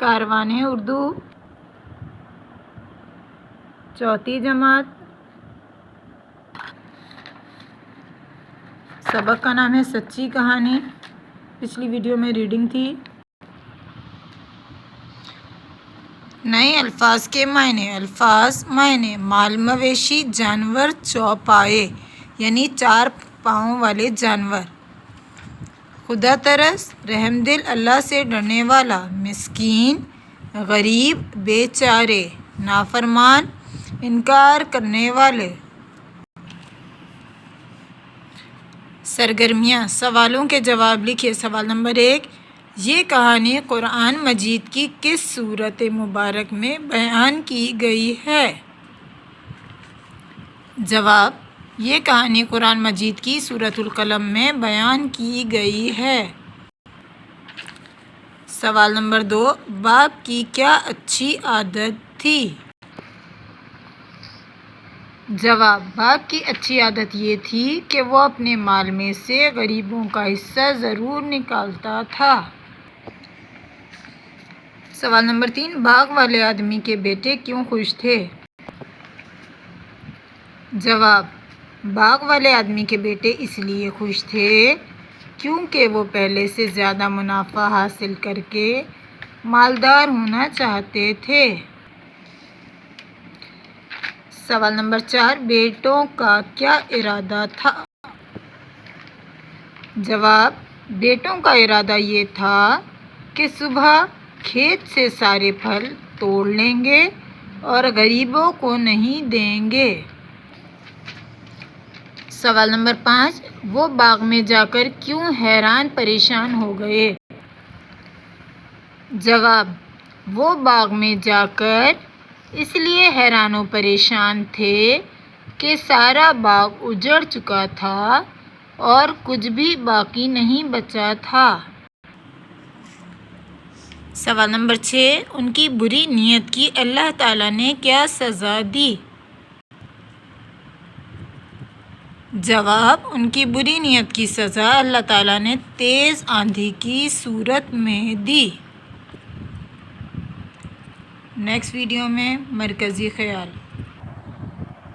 کاروان اردو چوتھی جماعت۔ سبق کا نام ہے سچی کہانی۔ پچھلی ویڈیو میں ریڈنگ تھی۔ نئے الفاظ کے معنی۔ الفاظ معنی: مال مویشی جانور چوپائے یعنی چار پاؤں والے جانور۔ خدا ترس رحم دل اللہ سے ڈرنے والا۔ مسکین غریب بے چارے۔ نافرمان انکار کرنے والے۔ سرگرمیاں: سوالوں کے جواب لکھیے۔ سوال نمبر 1، یہ کہانی قرآن مجید کی کس سورۃ مبارک میں بیان کی گئی ہے؟ جواب: یہ کہانی قرآن مجید کی سورۃ القلم میں بیان کی گئی ہے۔ سوال نمبر 2، باپ کی کیا اچھی عادت تھی؟ جواب: باپ کی اچھی عادت یہ تھی کہ وہ اپنے مال میں سے غریبوں کا حصہ ضرور نکالتا تھا۔ سوال نمبر 3، باغ والے آدمی کے بیٹے کیوں خوش تھے؟ جواب: باغ والے آدمی کے بیٹے اس لیے خوش تھے کیونکہ وہ پہلے سے زیادہ منافع حاصل کر کے مالدار ہونا چاہتے تھے۔ سوال نمبر 4، بیٹوں کا کیا ارادہ تھا؟ جواب: بیٹوں کا ارادہ یہ تھا کہ صبح کھیت سے سارے پھل توڑ لیں گے اور غریبوں کو نہیں دیں گے۔ سوال نمبر 5، وہ باغ میں جا کر کیوں حیران پریشان ہو گئے؟ جواب: وہ باغ میں جا کر اس لیے حیران و پریشان تھے کہ سارا باغ اجڑ چکا تھا اور کچھ بھی باقی نہیں بچا تھا۔ سوال نمبر 6، ان کی بری نیت کی اللہ تعالیٰ نے کیا سزا دی؟ جواب: ان کی بری نیت کی سزا اللہ تعالیٰ نے تیز آندھی کی صورت میں دی۔ نیکسٹ ویڈیو میں مرکزی خیال۔